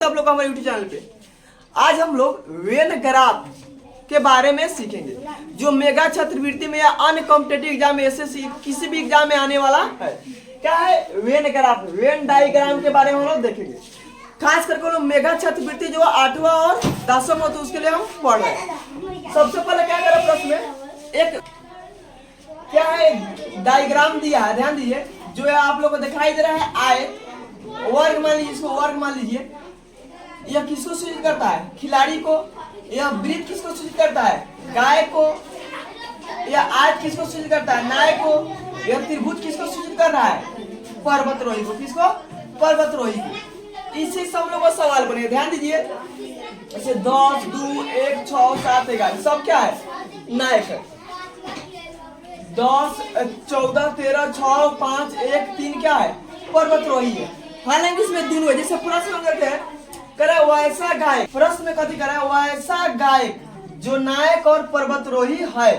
सब लोग हमारे यूट्यूब चैनल पे। आज हम लोग वेन ग्राफ के बारे में सीखेंगे जो मेगा छात्रवृत्ति में या अन्य कॉम्पिटेटिव एग्जाम में एसएससी किसी भी एग्जाम में आने वाला है। क्या है वेन ग्राफ, वेन डायग्राम के बारे में हम लोग देखेंगे। खास करके लोग मेगा छात्रवृत्ति जो 8वां और 10वां तो उसके लिए हम पढ़ रहे हैं। सबसे पहले क्या करें, प्रश्न में एक क्या है डायग्राम दिया है, ध्यान दीजिए। जो है आप लोग को दिखाई दे रहा है आयत, वर्ग मान लीजिए, इसको वर्ग मान लीजिए। यह किसको सूचित करता है? खिलाड़ी को। यह वृत्त किसको सूचित करता है? गाय को। यह आयत किसको सूचित करता है? नाय को। यह त्रिभुज किसको सूचित कर रहा है? पर्वतरोही को। किसको? पर्वतरोही को। इसी सब लोगों को सवाल बने, ध्यान दीजिए। ऐसे 10, 2, 1, 6, 7, 11 सब क्या है? नायक है। 10, 14, 13, 6, 5, 1, 3 क्या है? पर्वतरोही है। हालांकि इसमें दिन हुए, जैसे प्रश्न में करते हैं करे वैसा गायक, प्रश्न में कथी करे वैसा गायक जो नायक और पर्वतरोही है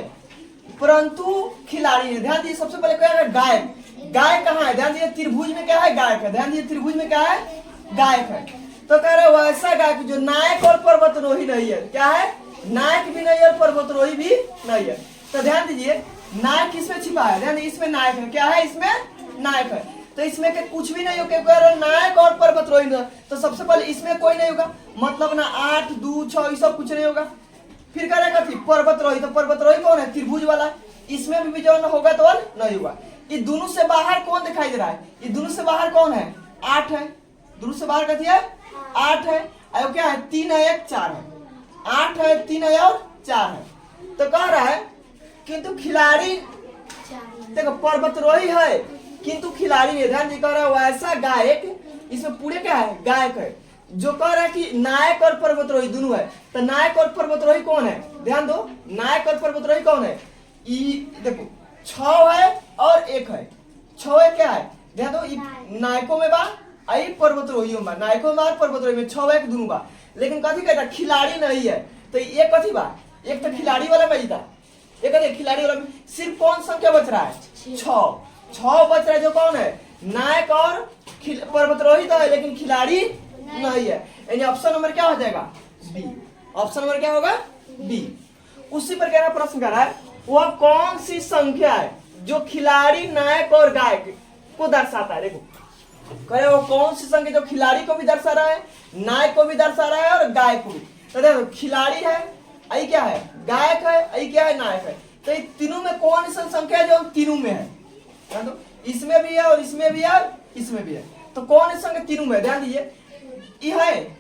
परंतु खिलाड़ी है। ध्यान दीजिए, सबसे पहले क्या है? गायक। गायक कहाँ है? ध्यान दीजिए, त्रिभुज में क्या है? गायक है। ध्यान दीजिए, त्रिभुज में क्या है? गायक है। तो कह रहे वैसा गायक जो नायक और पर्वतरोही नहीं है। क्या है? नायक भी नहीं है और पर्वतरोही भी नहीं है। तो ध्यान दीजिए, नायक किसमें छिपा है? ध्यान दीजिए, इसमें नायक है। क्या है? इसमें नायक है। तो इसमें के कुछ भी नहीं हो, क्योंकि नायक और पर्वतरोही नहीं। तो सबसे पहले इसमें कोई नहीं होगा, मतलब ना 8, 2, 6 ये सब कुछ नहीं होगा। फिर करेगा थी पर्वतरोही, तो पर्वतरोही कौन है? त्रिभुज वाला। इसमें भी जो होगा तो नहीं होगा। ये दोनों से बाहर कौन दिखाई दे रहा है? ये दोनों से बाहर कौन है? 8 है। दोनों से बाहर कथी है? 8 है। और क्या है? 3 है, 1, 4 है। 8 है, 3 है और 4 है। तो कह रहा है किंतु खिलाड़ी देखो पर्वतरोही है किंतु खिलाड़ी नहीं। ध्यान कह रहा है वैसा गायक, इसमें पूरे क्या है? गायक है। जो कह रहा है कि नायक और पर्वतरोही दोनों है, तो नायक और पर्वतरोही कौन है? ध्यान दो, नायक और पर्वतरोही कौन है? देखो 6 है और 1 है। 6 है क्या है? ध्यान दो, नायकों में बा आई पर्वतरोही में बा, नायकों में पर्वतरोही में 6 1 दोनों बा। लेकिन कथी कहता? खिलाड़ी नहीं है। तो ये कथी बा? एक तो खिलाड़ी वाला में जीता, एक खिलाड़ी वाला में सिर्फ कौन संख्या बच रहा है? 6 बच रहा है। जो कौन है? नायक और पर्वतरोही तो है लेकिन खिलाड़ी नहीं है। यानी ऑप्शन नंबर क्या हो जाएगा? बी। ऑप्शन नंबर क्या होगा? बी। उसी पर क्या प्रश्न कर रहा है, वह कौन सी संख्या है जो खिलाड़ी, नायक और गायक को दर्शाता है? देखो कहे वो कौन सी संख्या जो खिलाड़ी को भी दर्शा रहा है, नायक को भी दर्शा रहा है और गायक को भी। तो देखो खिलाड़ी है, आई क्या है? गायक है, आई क्या है? नायक है। तो इन तीनों में कौन सी संख्या है जो तीनों में है? तो इसमें भी है और इसमें भी है और इसमें भी है। तो कौन सी संख्या तीनों में? ध्यान दीजिए, ये है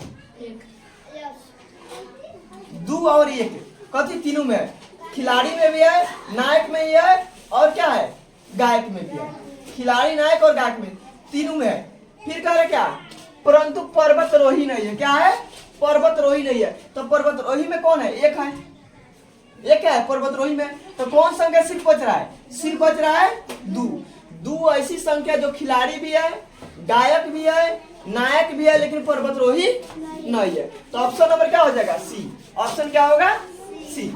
2 और 1 कथी तीनों में है? खिलाड़ी में भी है, नायक में भी है और क्या है? गायक में भी है। खिलाड़ी, नायक और गायक में तीनों में है। फिर कह रहे क्या? परंतु पर्वतरोही नहीं है। क्या है? पर्वतरोही नहीं है। तो पर्वतरोही में कौन है? 1 है। ये क्या है? पर्वतरोही में। तो कौन संख्या सिर्फ बच रहा है? सिर्फ बच रहा है 2 ऐसी संख्या जो खिलाड़ी भी है, गायक भी है, नायक भी है लेकिन पर्वतरोही नहीं है। तो ऑप्शन नंबर क्या हो जाएगा? सी। ऑप्शन क्या होगा? सी।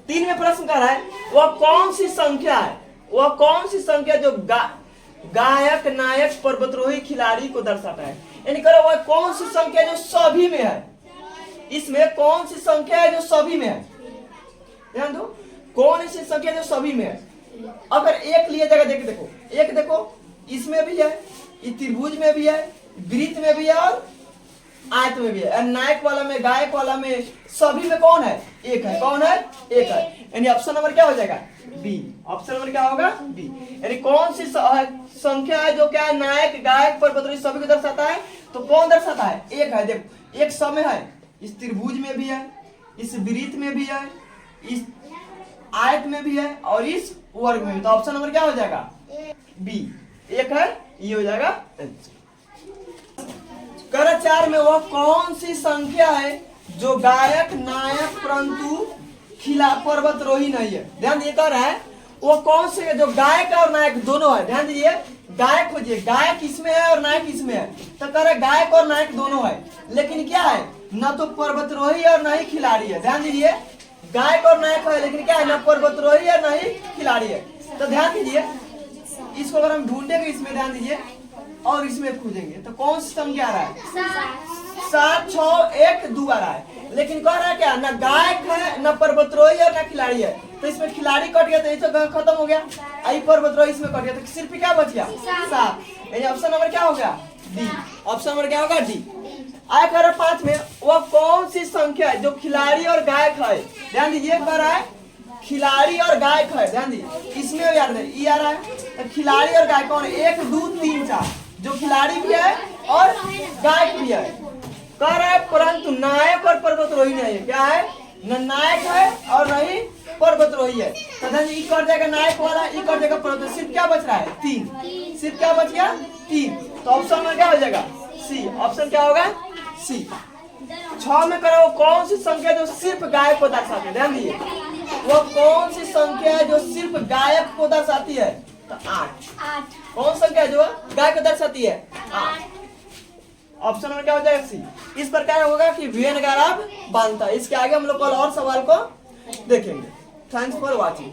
3 में प्रश्न कर रहा है वह कौन सी संख्या है, वह कौन सी संख्या जो गायक, नायक, पर्वतरोही, खिलाड़ी को दर्शाता है। यानी करो वह कौन सी संख्या जो सभी में है। इसमें कौन सी संख्या है जो सभी में है? ध्यान दो, कौन सी संख्या जो सभी में है। अगर 1 लिए जगह देखो 1 देखो, इसमें भी है, त्रिभुज में भी है, वृत्त में भी है और आयत में भी है। नायक वाला में, गायक वाला में, सभी में कौन है? 1 है। कौन है? 1 है। यानी ऑप्शन नंबर क्या हो जाएगा? बी। ऑप्शन नंबर क्या होगा? बी। यानी कौन सी संख्या है जो क्या है? नायक, गायक, पर्वतरोही सभी को दर्शाता है। तो कौन दर्शाता है? 1 है। देखो 1 समय है, इस त्रिभुज में भी है, इस वृत्त में भी है, इस आयत में भी है और इस वर्ग में भी। तो ऑप्शन नंबर क्या हो जाएगा? बी। 1 है, ये हो जाएगा। कर 4 में वह कौन सी संख्या है जो गायक, नायक परंतु पर्वतरोही नहीं है? ध्यान दिए कर रहा है वो कौन सी है जो गायक और नायक दोनों है। ध्यान दीजिए, गायक खोजिए, गायक इसमें है और नायक इसमें है। तो कह रहे गायक और नायक दोनों है लेकिन क्या है? न तो पर्वतरोही और न ही खिलाड़ी है। ध्यान दीजिए, गायक और नायक है लेकिन क्या है? न पर्वतरोही और न ही खिलाड़ी है। तो ध्यान दीजिए, इसको अगर हम ढूंढेंगे इसमें, ध्यान दीजिए और इसमें खोजेंगे तो कौन सी संख्या आ रहा है? 7 6 1 2 आ रहा है। लेकिन कह रहा है क्या, ना गायक है, ना पर्वतरोही है, ना खिलाड़ी है। तो इसमें खिलाड़ी कट गया तो ये तो खत्म हो गया। आई पर्वतरोही इसमें कट गया तो सिर्फ क्या बच गया? 7। यानी ऑप्शन नंबर क्या होगा? डी। ऑप्शन नंबर क्या होगा? डी। आय कह रहा 5 में वह कौन सी संख्या है जो खिलाड़ी और गायक है? ध्यान दीजिए, कह रहा है खिलाड़ी और गायक है। ध्यान दीजिए, इसमें याद है ई आ रहा है तो खिलाड़ी और गायक कौन है? 1 2 3 4 जो खिलाड़ी भी है और गायक भी है। कह रहा है परंतु नायक और पर्वतरोही नहीं है। क्या है? न नायक है और न ही पर्वतरोही है। तो ध्यान ई कट जाएगा नायक वाला, ई कट जाएगा पर्वत। सिर्फ क्या बच रहा है? 3। सिर्फ क्या बच गया? 3। तो ऑप्शन में क्या हो जाएगा? सी। ऑप्शन क्या होगा? सी। 6 में करो कौन सी संख्या जो सिर्फ गायक को दर्शाती है? ध्यान दीजिए, वो कौन सी संख्या है जो सिर्फ गायक को दर्शाती है? तो 8। कौन संख्या जो गायक को दर्शाती है? 8। ऑप्शन में क्या हो जाएगा? सी। इस प्रकार होगा कि वीएन गाराब बांधता है। इसके आगे हम लोग कल और सवाल को देखेंगे। Thanks for watching.